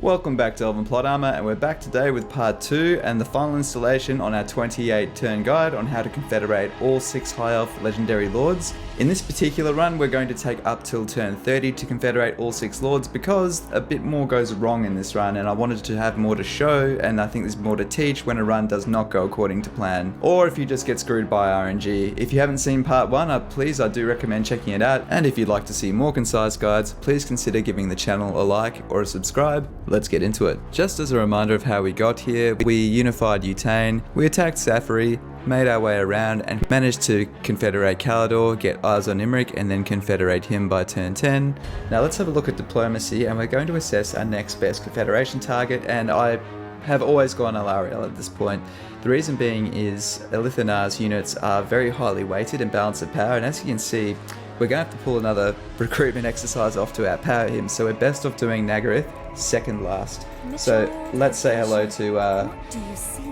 Welcome back to Elven Plot Armor, and we're back today with part 2 and the final installation on our 28 turn guide on how to confederate all 6 High Elf Legendary Lords. In this particular run we're going to take up till turn 30 to confederate all 6 Lords because a bit more goes wrong in this run and I wanted to have more to show, and I think there's more to teach when a run does not go according to plan, or if you just get screwed by RNG. If you haven't seen part 1, I do recommend checking it out, and if you'd like to see more concise guides, please consider giving the channel a like or a subscribe. Let's get into it. Just as a reminder of how we got here, we unified Ulthuan, we attacked Saphery, made our way around and managed to confederate Caledor, get eyes on Imrik, and then confederate him by turn 10. Now let's have a look at diplomacy, and we're going to assess our next best confederation target, and I have always gone Alariel at this point. The reason being is Alith and Anar's units are very highly weighted and balance of power, and as you can see, we're going to have to pull another recruitment exercise off to outpower him, so we're best off doing Naggarythe second last. So let's say hello to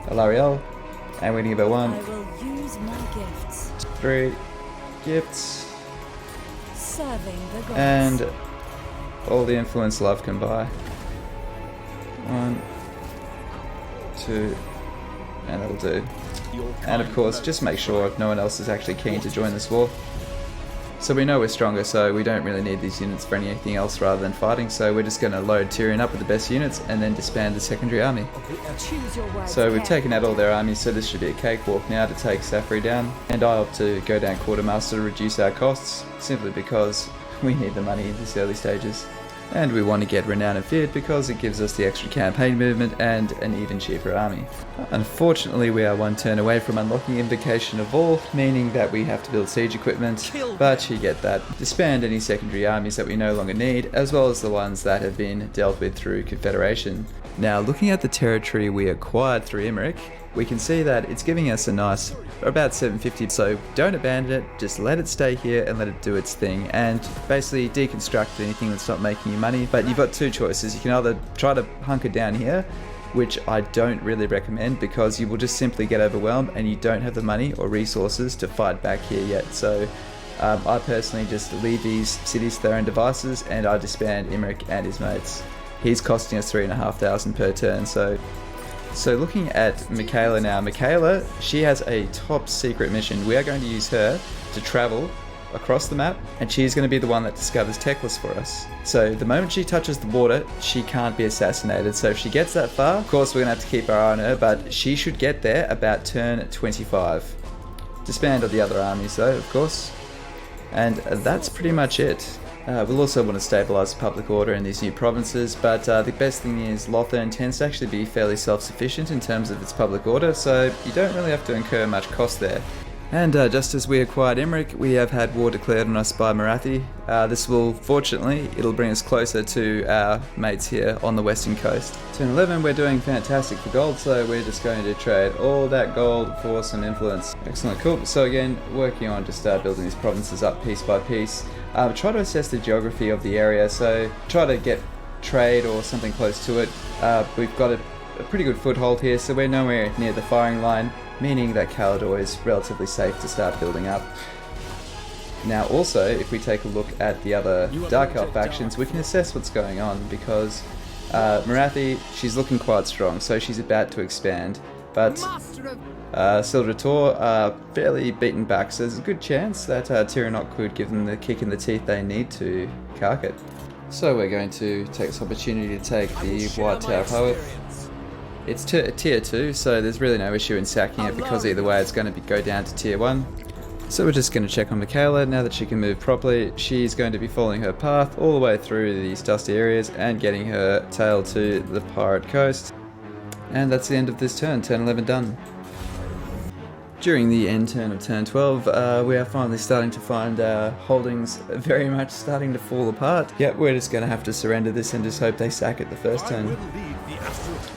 Alariel, and we're going to give her 1, I will use my gifts. 3 gifts, Serving the gods. and all the influence love can buy. 1, 2, and that'll do. And of course, just make sure no one else is actually keen to join this war. So we know we're stronger, so we don't really need these units for anything else rather than fighting, so we're just going to load Tyrion up with the best units and then disband the secondary army. So we've taken out all their armies, so this should be a cakewalk now to take Saphery down, and I opt to go down Quartermaster to reduce our costs, simply because we need the money in these early stages. And we want to get Renown and Feared because it gives us the extra campaign movement and an even cheaper army. Unfortunately, we are 1 turn away from unlocking Invocation of All, meaning that we have to build siege equipment, but you get that. Disband any secondary armies that we no longer need, as well as the ones that have been dealt with through Confederation. Now, looking at the territory we acquired through Imrik, we can see that it's giving us a nice, about 750, so don't abandon it, just let it stay here and let it do its thing, and basically deconstruct anything that's not making you money. But you've got 2 choices. You can either try to hunker down here, which I don't really recommend because you will just simply get overwhelmed and you don't have the money or resources to fight back here yet. So I personally just leave these cities to their own devices and I disband Imrik and his mates. He's costing us 3,500 per turn, So looking at Michaela now, Michaela, she has a top secret mission. We are going to use her to travel across the map, and she's going to be the one that discovers Teclis for us. So the moment she touches the border, she can't be assassinated. So if she gets that far, of course we're going to have to keep our eye on her, but she should get there about turn 25. Disband all the other armies though, of course. And that's pretty much it. We'll also want to stabilise public order in these new provinces, but the best thing is Ulthuan tends to actually be fairly self-sufficient in terms of its public order, so you don't really have to incur much cost there. And just as we acquired Imrik, we have had war declared on us by Naggarythe. This will, fortunately, it'll bring us closer to our mates here on the western coast. Turn 11, we're doing fantastic for gold, so we're just going to trade all that gold for some influence. Excellent, cool. So again, working on just building these provinces up piece by piece. Try to assess the geography of the area, so try to get trade or something close to it. We've got a pretty good foothold here, so we're nowhere near the firing line, meaning that Caledor is relatively safe to start building up. Now also, if we take a look at the other Dark Elf factions, we can assess what's going on, because Naggarythe, she's looking quite strong, so she's about to expand, but Sildrator are fairly beaten back, so there's a good chance that Tyrion could give them the kick in the teeth they need to cark it. So we're going to take this opportunity to take the White Tower of Hoeth. It's tier 2, so there's really no issue in sacking it because either way it's going to go down to tier 1. So we're just going to check on Michaela. Now that she can move properly, she's going to be following her path all the way through these dusty areas and getting her tail to the pirate coast. And that's the end of this turn, turn 11 done. During the end turn of turn 12, we are finally starting to find our holdings very much starting to fall apart. Yep, we're just going to have to surrender this and just hope they sack it the first turn.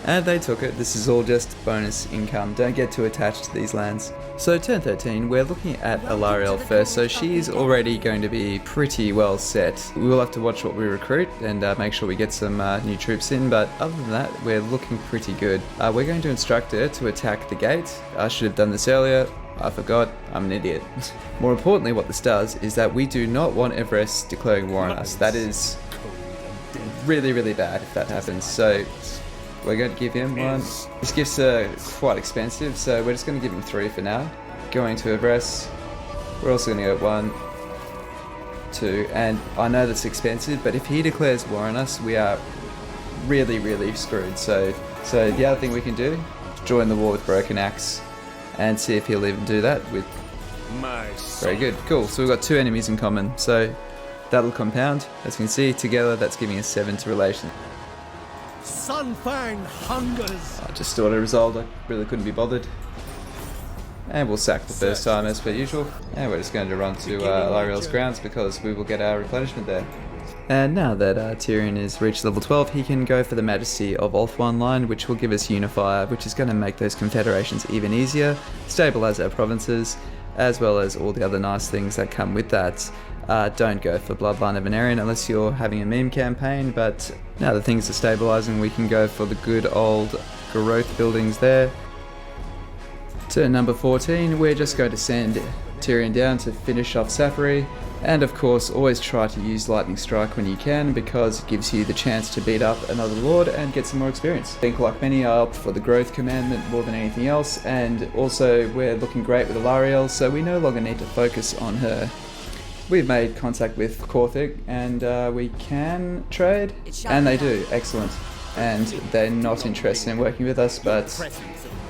And they took it. This is all just bonus income. Don't get too attached to these lands. So turn 13, we're looking at Alariel first, so she's already going to be pretty well set. We will have to watch what we recruit and make sure we get some new troops in, but other than that, we're looking pretty good. We're going to instruct her to attack the gate. I should have done this earlier. I forgot, I'm an idiot. More importantly, what this does is that we do not want Yvresse declaring war on us. That is really, really bad if that happens. So we're going to give him one. These gifts are quite expensive, so we're just going to give him 3 for now. Going to Yvresse. We're also going to go 1, 2, and I know that's expensive, but if he declares war on us, we are really, really screwed. So the other thing we can do, join the war with Broken Axe, and see if he'll even do that with... Very good, cool. So we've got 2 enemies in common, so that'll compound. As you can see, together that's giving us 7 to relation. Sunfang hungers. I just thought it resolved, I really couldn't be bothered. And we'll sack the first time as per usual. And we're just going to run to Alariel's grounds because we will get our replenishment there. And now that Tyrion has reached level 12, he can go for the Majesty of Ulthuan line, which will give us Unifier, which is going to make those confederations even easier, stabilise our provinces, as well as all the other nice things that come with that. Don't go for Bloodline of Anarian unless you're having a meme campaign, but now that things are stabilising, we can go for the good old growth buildings there. Turn number 14, we're just going to send Tyrion down to finish off Saphery, and of course always try to use Lightning Strike when you can because it gives you the chance to beat up another lord and get some more experience. I think like many I opt for the growth commandment more than anything else, and also we're looking great with Alariel, so we no longer need to focus on her. We've made contact with Corthig and we can trade, and they do, excellent. And they're not interested in working with us, but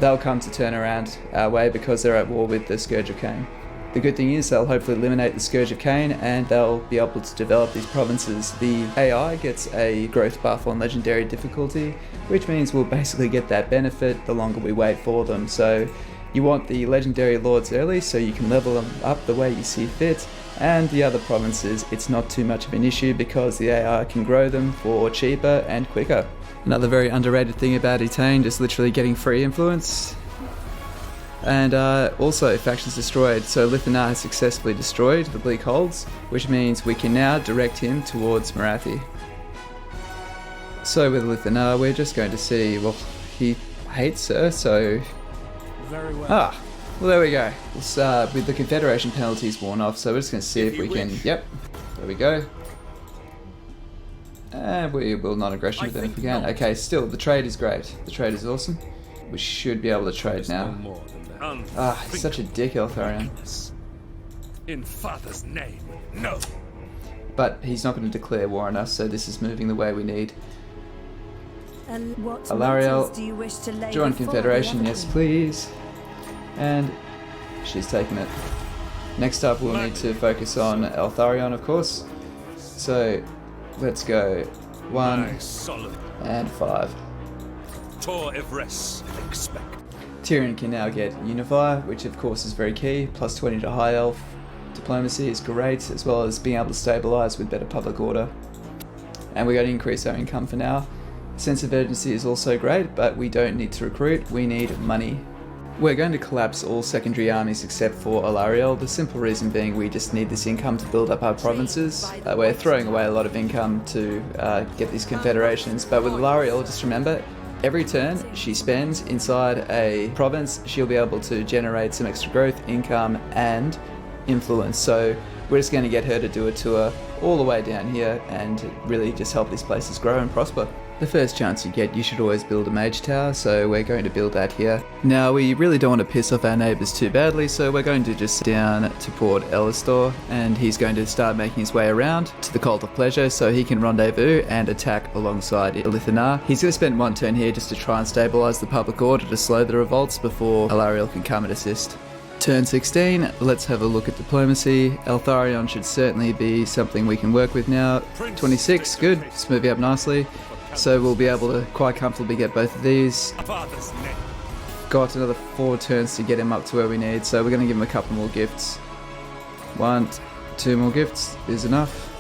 they'll come to turn around our way because they're at war with the Scourge of Cain. The good thing is they'll hopefully eliminate the Scourge of Cain and they'll be able to develop these provinces. The AI gets a growth buff on legendary difficulty, which means we'll basically get that benefit the longer we wait for them. So you want the legendary lords early so you can level them up the way you see fit, and the other provinces it's not too much of an issue because the AI can grow them for cheaper and quicker. Another very underrated thing about Etain is literally getting free influence. And also factions destroyed, so Anar has successfully destroyed the Bleak Holds, which means we can now direct him towards Naggarythe. So with Anar we're just going to see, well, he hates her, so... Very well. Well there we go. With the Confederation penalties worn off, so we're just going to see if we can... Yep, there we go. And we will non-aggression with them if we can. Okay, still, the trade is great. The trade is awesome. We should be able to trade now. He's such a dick, Eltharion. In Father's name, no. But he's not going to declare war on us, so this is moving the way we need. Alariel, join Confederation, yes please. And she's taken it. Next up we'll need to focus on Eltharion, of course. So let's go 1 and 5. Tyrion can now get Unify, which of course is very key. Plus 20 to High Elf. Diplomacy is great, as well as being able to stabilise with better public order. And we're going to increase our income for now. Sense of urgency is also great, but we don't need to recruit, we need money. We're going to collapse all secondary armies except for Alariel, the simple reason being we just need this income to build up our provinces. We're throwing away a lot of income to get these confederations, but with Alariel, just remember, every turn she spends inside a province, she'll be able to generate some extra growth, income, and influence. So we're just going to get her to do a tour all the way down here and really just help these places grow and prosper. The first chance you get, you should always build a mage tower, so we're going to build that here. Now, we really don't want to piss off our neighbours too badly, so we're going to just down to Port Elistor, and he's going to start making his way around to the Cult of Pleasure so he can rendezvous and attack alongside Anar. He's going to spend 1 turn here just to try and stabilise the public order to slow the revolts before Alariel can come and assist. Turn 16, let's have a look at diplomacy. Eltharion should certainly be something we can work with now. 26, good, it's moving up nicely. So we'll be able to quite comfortably get both of these. Got another 4 turns to get him up to where we need, so we're going to give him a couple more gifts. 1, 2 more gifts is enough.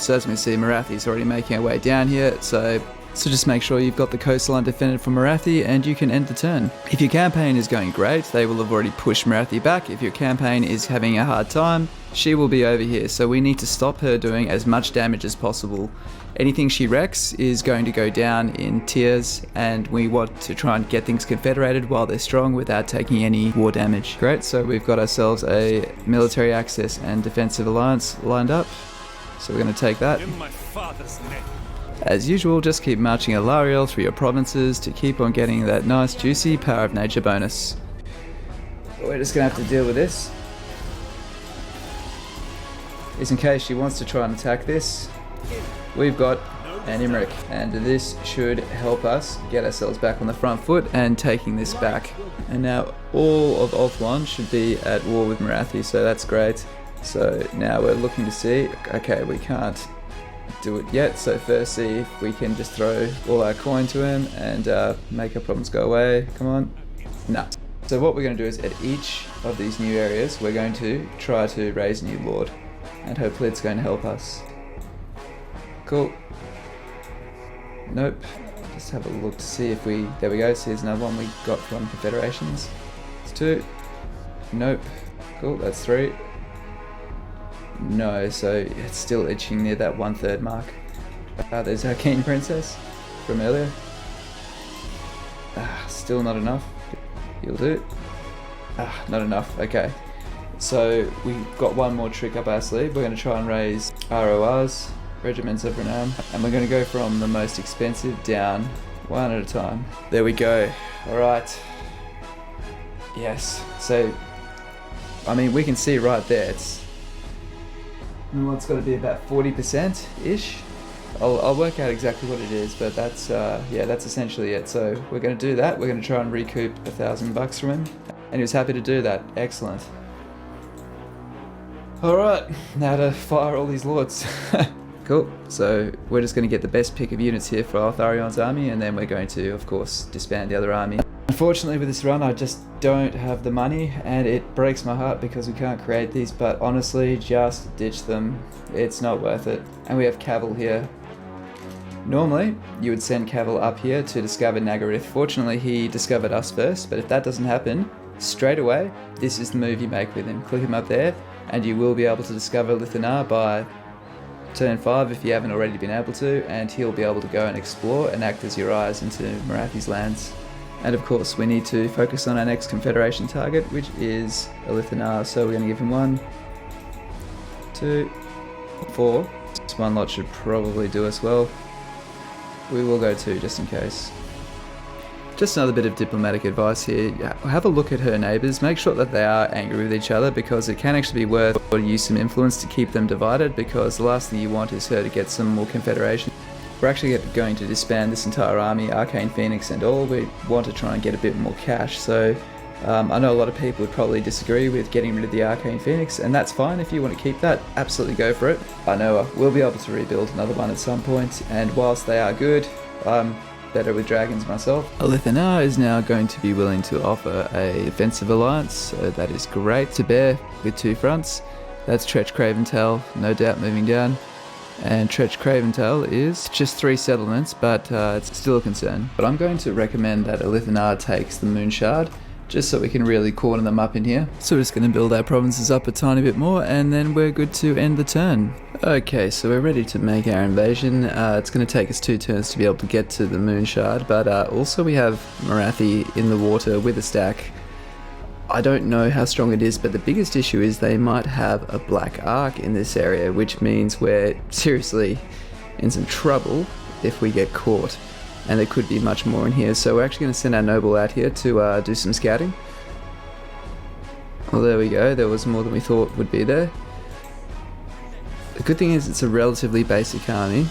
So as we see, Naggarythe's already making our way down here, so just make sure you've got the coastline defended from Naggarythe and you can end the turn. If your campaign is going great, they will have already pushed Naggarythe back. If your campaign is having a hard time, she will be over here, so we need to stop her doing as much damage as possible. Anything she wrecks is going to go down in tiers, and we want to try and get things confederated while they're strong without taking any war damage. Great, so we've got ourselves a military access and defensive alliance lined up, so we're going to take that. In my father's name. As usual, just keep marching Alariel through your provinces to keep on getting that nice juicy power of nature bonus. We're just going to have to deal with this. Is in case she wants to try and attack this, we've got an Imrik, and this should help us get ourselves back on the front foot and taking this back. And now all of Ulthuan should be at war with Naggarythe, so that's great. So now we're looking to see, okay, we can't do it yet, so first see if we can just throw all our coin to him and make our problems go away. Come on. No. So what we're going to do is at each of these new areas we're going to try to raise a new lord, and hopefully it's going to help us. Cool. Nope. Just have a look to see if we... There we go. So here's another one we got from Confederations. It's 2. Nope. Cool, that's 3. No, so it's still itching near that 1/3 mark. There's our King Princess from earlier. Still not enough. You'll do. Not enough. Okay. So we've got one more trick up our sleeve. We're going to try and raise RORs, Regiments of Renown, and we're going to go from the most expensive down one at a time. There we go. Alright. Yes. So, I mean, we can see right there, it's got to be about 40%-ish. I'll work out exactly what it is, but that's yeah, that's essentially it. So we're going to do that. We're going to try and recoup $1,000 from him, and he was happy to do that. Excellent. Alright, now to fire all these lords. Cool, so we're just going to get the best pick of units here for Altharion's army, and then we're going to, of course, disband the other army. Unfortunately with this run I just don't have the money, and it breaks my heart because we can't create these, but honestly, just ditch them. It's not worth it. And we have Caval here. Normally, you would send Caval up here to discover Naggarythe. Fortunately, he discovered us first, but if that doesn't happen, straight away, this is the move you make with him. Click him up there, and you will be able to discover Anar by turn 5 if you haven't already been able to, and he'll be able to go and explore and act as your eyes into Naggarythe's lands. And of course, we need to focus on our next Confederation target, which is Anar. So we're going to give him 1, 2, 4. This one lot should probably do us well. We will go 2 just in case. Just another bit of diplomatic advice here. Have a look at her neighbours. Make sure that they are angry with each other, because it can actually be worth to use some influence to keep them divided, because the last thing you want is her to get some more Confederation. We're actually going to disband this entire army, Arcane Phoenix and all. We want to try and get a bit more cash, so I know a lot of people would probably disagree with getting rid of the Arcane Phoenix, and that's fine. If you want to keep that, absolutely go for it. I know we'll be able to rebuild another one at some point, and whilst they are good, I'm better with dragons myself. Anar is now going to be willing to offer a defensive alliance, so that is great to bear with 2 fronts. That's Tretch Craventail, no doubt moving down. And Tretch Craventail is just 3 settlements, but it's still a concern. But I'm going to recommend that Anar takes the Moon Shard, just so we can really corner them up in here. So we're just going to build our provinces up a tiny bit more, and then we're good to end the turn. Okay, so we're ready to make our invasion. It's going to take us 2 turns to be able to get to the Moon Shard, but also we have Naggarythe in the water with a stack. I don't know how strong it is, but the biggest issue is they might have a black arc in this area, which means we're seriously in some trouble if we get caught. And there could be much more in here, so we're actually going to send our noble out here to do some scouting. Well, there we go, there was more than we thought would be there. The good thing is it's a relatively basic army.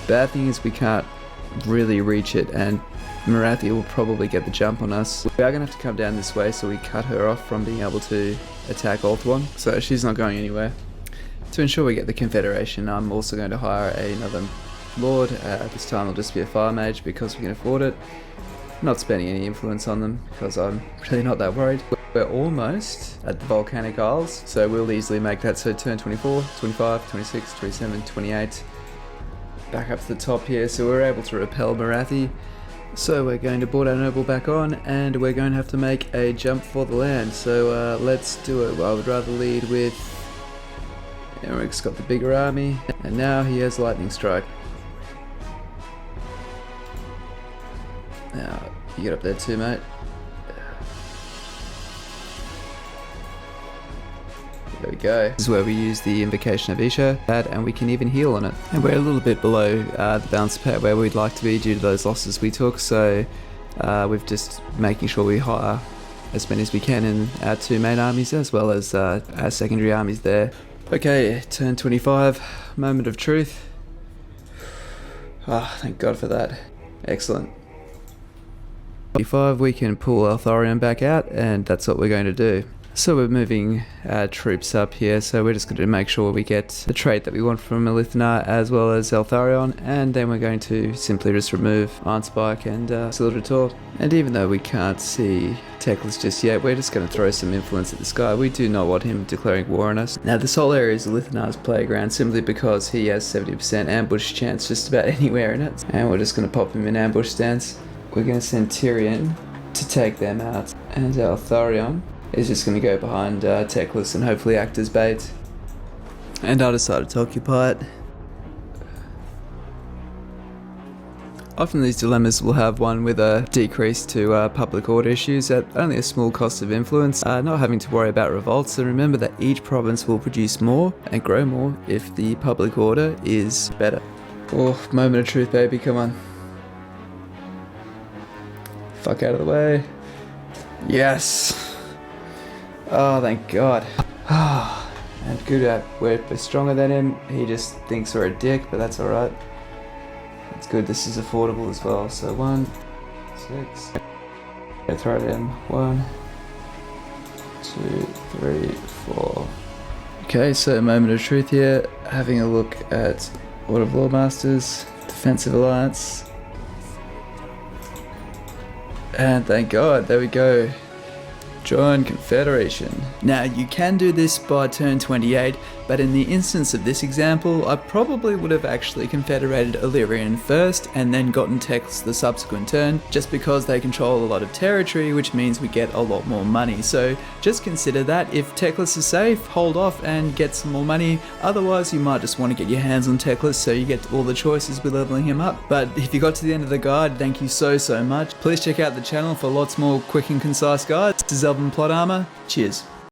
Bad thing is we can't really reach it, and Naggarythe will probably get the jump on us. We are going to have to come down this way, so we cut her off from being able to attack Ulthuan, so she's not going anywhere. To ensure we get the Confederation, I'm also going to hire another Lord. This time it'll just be a Fire Mage because we can afford it. Not spending any influence on them because I'm really not that worried. We're almost at the Volcanic Isles, so we'll easily make that. So turn 24, 25, 26, 27, 28. Back up to the top here, so we're able to repel Naggarythe. So we're going to board our noble back on, and we're going to have to make a jump for the land. So let's do it. I would rather lead with... Imrik's got the bigger army, and now he has Lightning Strike. Now, you get up there too, mate. There we go. This is where we use the Invocation of Isha, and we can even heal on it. And we're a little bit below the balance pad where we'd like to be due to those losses we took, so we've just making sure we hire as many as we can in our 2 main armies as well as our secondary armies there. Okay, turn 25, moment of truth. Ah, thank God for that. Excellent. 25, we can pull Eltharion back out, and that's what we're going to do. So we're moving our troops up here, so we're just going to make sure we get the trait that we want from Anar as well as Eltharion, and then we're going to simply just remove Ironspike and Sildrator. And even though we can't see Teclis just yet, we're just going to throw some influence at this guy. We do not want him declaring war on us. Now this whole area is Anar's playground simply because he has 70% ambush chance just about anywhere in it, and we're just going to pop him in ambush stance. We're going to send Tyrion to take them out, and Eltharion is just going to go behind Teclis and hopefully act as bait. And I decided to occupy it. Often these dilemmas will have one with a decrease to public order issues at only a small cost of influence, not having to worry about revolts, and remember that each province will produce more and grow more if the public order is better. Oh, moment of truth, baby, come on. Fuck out of the way. Yes! Oh, thank God. And good, we're stronger than him. He just thinks we're a dick, but that's alright. It's good, this is affordable as well. So 1, 6. Yeah, throw it in. 1, 2, 3, 4. Okay, so moment of truth here. Having a look at Order of Lawmasters, Defensive Alliance. And thank God, there we go. Join Confederation. Now you can do this by turn 28, but in the instance of this example, I probably would have actually confederated Illyrian first and then gotten Teclis the subsequent turn, just because they control a lot of territory, which means we get a lot more money. So just consider that. If Teclis is safe, hold off and get some more money. Otherwise you might just want to get your hands on Teclis so you get all the choices with leveling him up. But if you got to the end of the guide, thank you so much. Please check out the channel for lots more quick and concise guides. This is Elven Plot Armor. Cheers.